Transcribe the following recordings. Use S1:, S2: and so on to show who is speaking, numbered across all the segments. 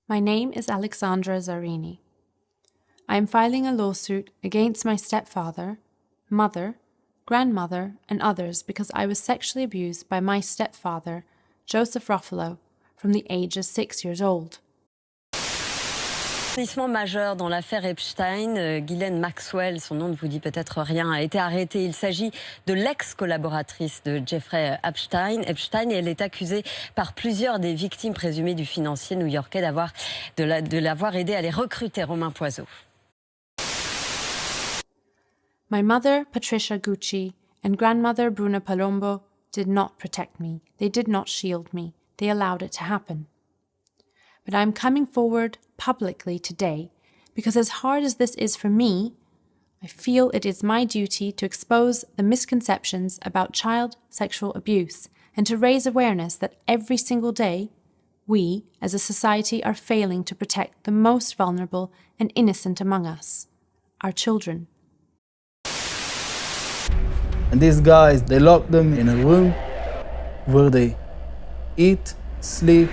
S1: My name is Alexandra Zarini. I am filing a lawsuit against my stepfather, mother, grandmother, and others because I was sexually abused by my stepfather, Joseph Ruffalo, from the age of 6 years old.
S2: Rebondissement majeur dans l'affaire Epstein. Ghislaine Maxwell, son nom ne vous dit peut-être rien, a été arrêtée. Il s'agit de l'ex-collaboratrice de Jeffrey Epstein. Et elle est accusée par plusieurs des victimes présumées du financier new-yorkais de l'avoir aidé à les recruter. Romain Poiseau.
S1: My mother, Patricia Gucci, and grandmother, Bruna Palombo, did not protect me. They did not shield me. They allowed it to happen. But I am coming forward publicly today because as hard as this is for me, I feel it is my duty to expose the misconceptions about child sexual abuse and to raise awareness that every single day, we as a society are failing to protect the most vulnerable and innocent among us, our children.
S3: And these guys, they lock them in a room where they eat, sleep,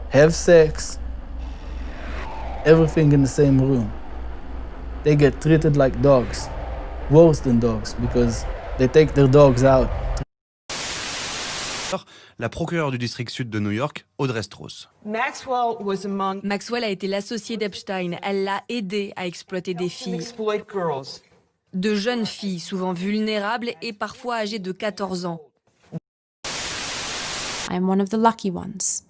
S3: have sex, everything in the same room. They get treated like dogs, worse than dogs, because they take their dogs out.
S4: La procureure du district sud de New York, Audrey Strauss.
S5: Maxwell a été l'associée d'Epstein. Elle l'a aidé à exploiter des filles. De jeunes filles, souvent vulnérables et parfois âgées de 14 ans.
S1: I am one of the lucky ones.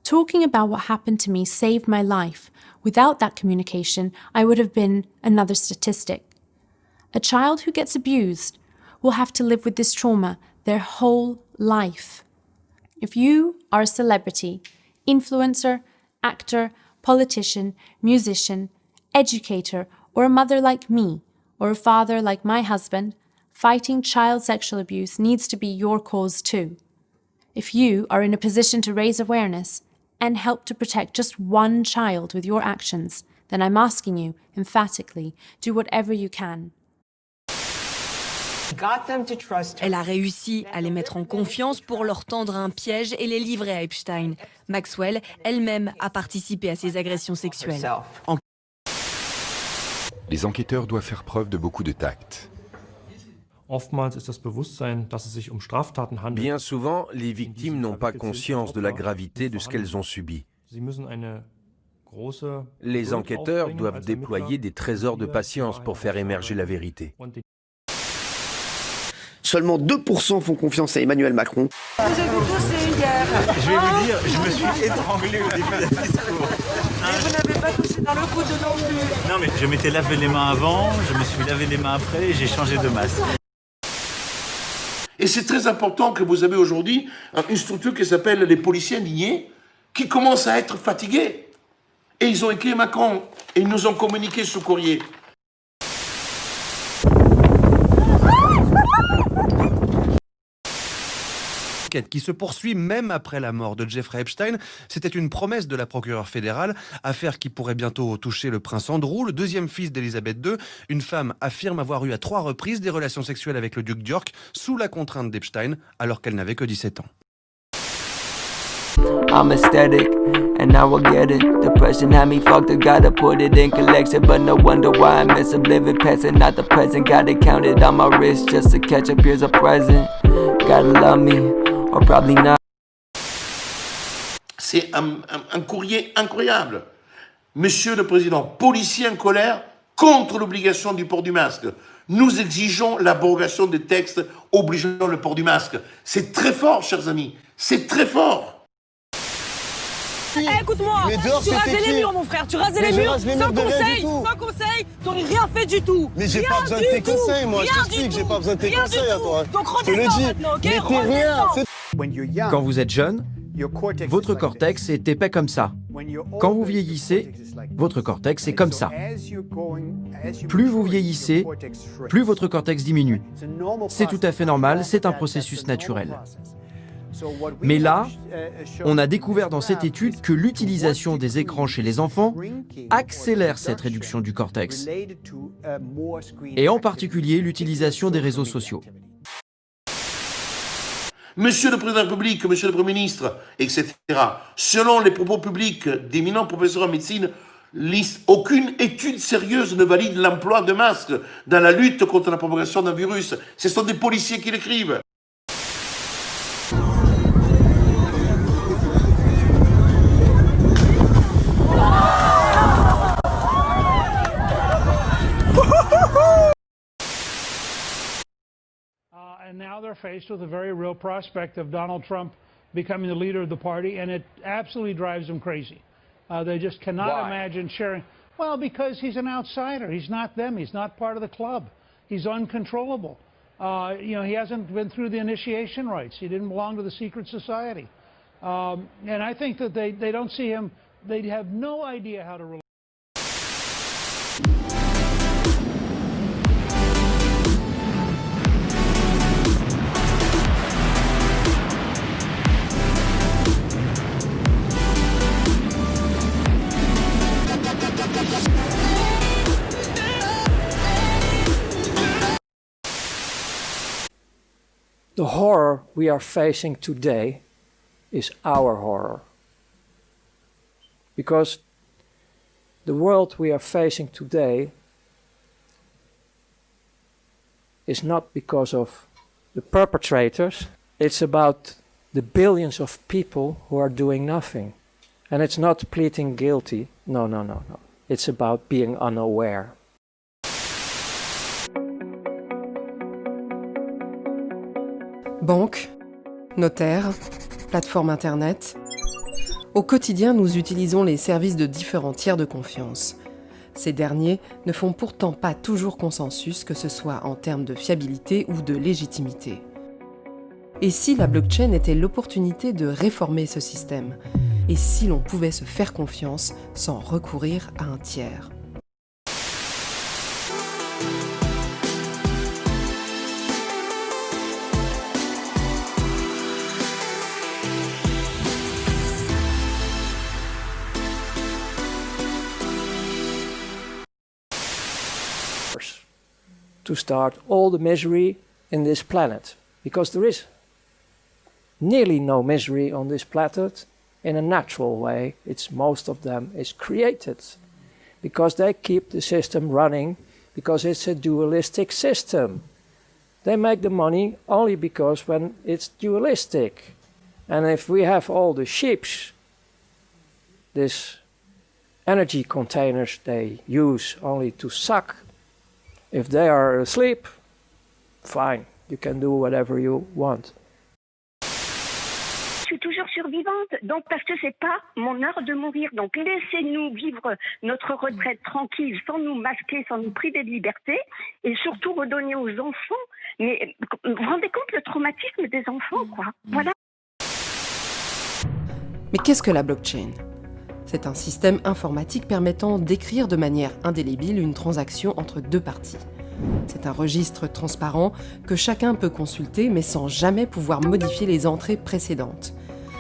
S1: Talking about what happened to me saved my life. Without that communication, I would have been another statistic. A child who gets abused will have to live with this trauma their whole life. If you are a celebrity, influencer, actor, politician, musician, educator, or a mother like me, or a father like my husband, fighting child sexual abuse needs to be your cause too. If you are in a position to raise awareness and help to protect just one child with your actions, then I'm asking you, emphatically, do whatever you can.
S5: Elle a réussi à les mettre en confiance pour leur tendre un piège et les livrer à Epstein. Maxwell, elle-même, a participé à ces agressions sexuelles.
S6: Les enquêteurs doivent faire preuve de beaucoup de tact.
S7: Bien souvent, les victimes n'ont pas conscience de la gravité de ce qu'elles ont subi. Les enquêteurs doivent déployer des trésors de patience pour faire émerger la vérité.
S8: Seulement 2% font confiance à Emmanuel Macron.
S9: Vous avez poussé hier.
S10: Je vais vous dire, je me suis étranglé au début d'un discours.
S9: Et vous n'avez pas touché dans le coude non plus.
S10: Non mais je m'étais lavé les mains avant, je me suis lavé les mains après et j'ai changé de masque.
S11: Et c'est très important que vous avez aujourd'hui une structure qui s'appelle les policiers indignés, qui commencent à être fatigués. Et ils ont écrit Macron, et ils nous ont communiqué ce courrier.
S4: Qui se poursuit même après la mort de Jeffrey Epstein. C'était une promesse de la procureure fédérale, affaire qui pourrait bientôt toucher le prince Andrew, le deuxième fils d'Elisabeth II. Une femme affirme avoir eu à 3 reprises des relations sexuelles avec le duc d'York sous la contrainte d'Epstein, alors qu'elle n'avait que 17 ans.
S12: I'm aesthetic, and now I get it. Depression had me fucked, I gotta put it in collection. But no wonder why I miss a living past and not the present. Got it counted on my wrist just to catch up, here's a present. Gotta love me, or probably not.
S11: C'est un courrier incroyable. Monsieur le Président, policiers en colère contre l'obligation du port du masque. Nous exigeons l'abrogation des textes obligeant le port du masque. C'est très fort, chers amis, c'est très fort.
S9: Écoute-moi, tu rasais les murs, mon frère, tu rasais les murs sans conseil, t'aurais rien fait du tout.
S13: Mais j'ai pas besoin de tes conseils, moi, je t'explique, j'ai pas besoin de tes conseils à toi.
S9: Donc redescends maintenant, ok? Redescends.
S14: Quand vous êtes jeune, votre cortex est épais comme ça. Quand vous vieillissez, votre cortex est comme ça. Plus vous vieillissez, plus votre cortex diminue. C'est tout à fait normal, c'est un processus naturel. Mais là, on a découvert dans cette étude que l'utilisation des écrans chez les enfants accélère cette réduction du cortex, et en particulier l'utilisation des réseaux sociaux.
S11: Monsieur le Président de la République, Monsieur le Premier ministre, etc. Selon les propos publics d'éminents professeurs en médecine, aucune étude sérieuse ne valide l'emploi de masques dans la lutte contre la propagation d'un virus. Ce sont des policiers qui l'écrivent.
S15: And now they're faced with a very real prospect of Donald Trump becoming the leader of the party, and it absolutely drives them crazy. They just cannot imagine sharing. Well, because he's an outsider. He's not them. He's not part of the club. He's uncontrollable. You know, he hasn't been through the initiation rites. He didn't belong to the secret society. And I think that they don't see him. They have no idea how to relate.
S16: The horror we are facing today is our horror. Because the world we are facing today is not because of the perpetrators, it's about the billions of people who are doing nothing. And it's not pleading guilty, no. It's about being unaware.
S17: Banque, notaire, plateforme internet. Au quotidien, nous utilisons les services de différents tiers de confiance. Ces derniers ne font pourtant pas toujours consensus, que ce soit en termes de fiabilité ou de légitimité. Et si la blockchain était l'opportunité de réformer ce système? Et si l'on pouvait se faire confiance sans recourir à un tiers?
S16: To start all the misery in this planet, because there is nearly no misery on this planet in a natural way. Most of them is created because they keep the system running, because it's a dualistic system. They make the money only because when it's dualistic. And if we have all the ships, these energy containers they use only to suck, if they are asleep, fine, you can do whatever you want.
S18: Je suis toujours survivante, donc parce que c'est pas mon heure de mourir. Donc laissez-nous vivre notre retraite tranquille, sans nous masquer, sans nous priver de liberté, et surtout redonner aux enfants. Mais vous vous rendez compte le traumatisme des enfants, quoi. Voilà.
S17: Mais qu'est-ce que la blockchain ? C'est un système informatique permettant d'écrire de manière indélébile une transaction entre deux parties. C'est un registre transparent que chacun peut consulter mais sans jamais pouvoir modifier les entrées précédentes.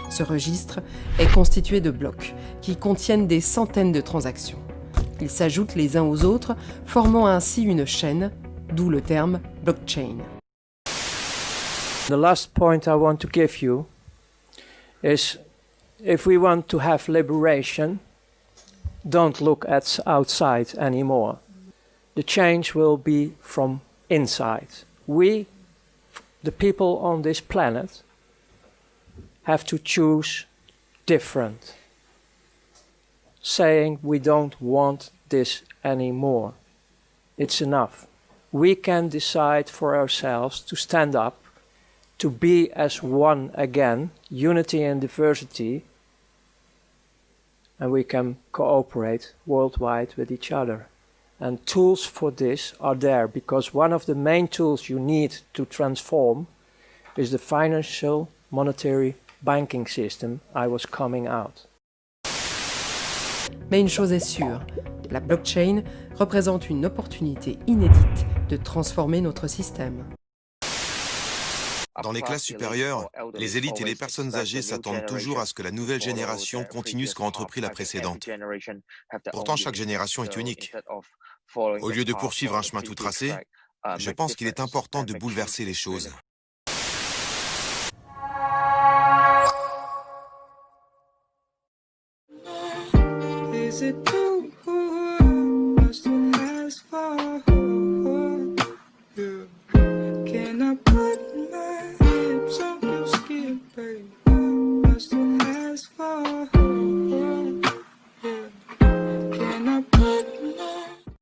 S17: Ce registre est constitué de blocs qui contiennent des centaines de transactions. Ils s'ajoutent les uns aux autres, formant ainsi une chaîne, d'où le terme blockchain.
S16: The last point I want to give you is, if we want to have liberation, don't look at outside anymore. The change will be from inside. We, the people on this planet, have to choose different, saying we don't want this anymore. It's enough. We can decide for ourselves to stand up, to be as one again, unity and diversity, and we can cooperate worldwide with each other. And tools for this are there, because one of the main tools you need to transform is the financial, monetary, banking system I was coming out.
S17: Mais une chose est sûre, la blockchain représente une opportunité inédite de transformer notre système.
S19: Dans les classes supérieures, les élites et les personnes âgées s'attendent toujours à ce que la nouvelle génération continue ce qu'a entrepris la précédente. Pourtant, chaque génération est unique. Au lieu de poursuivre un chemin tout tracé, je pense qu'il est important de bouleverser les choses.
S20: C'est tout.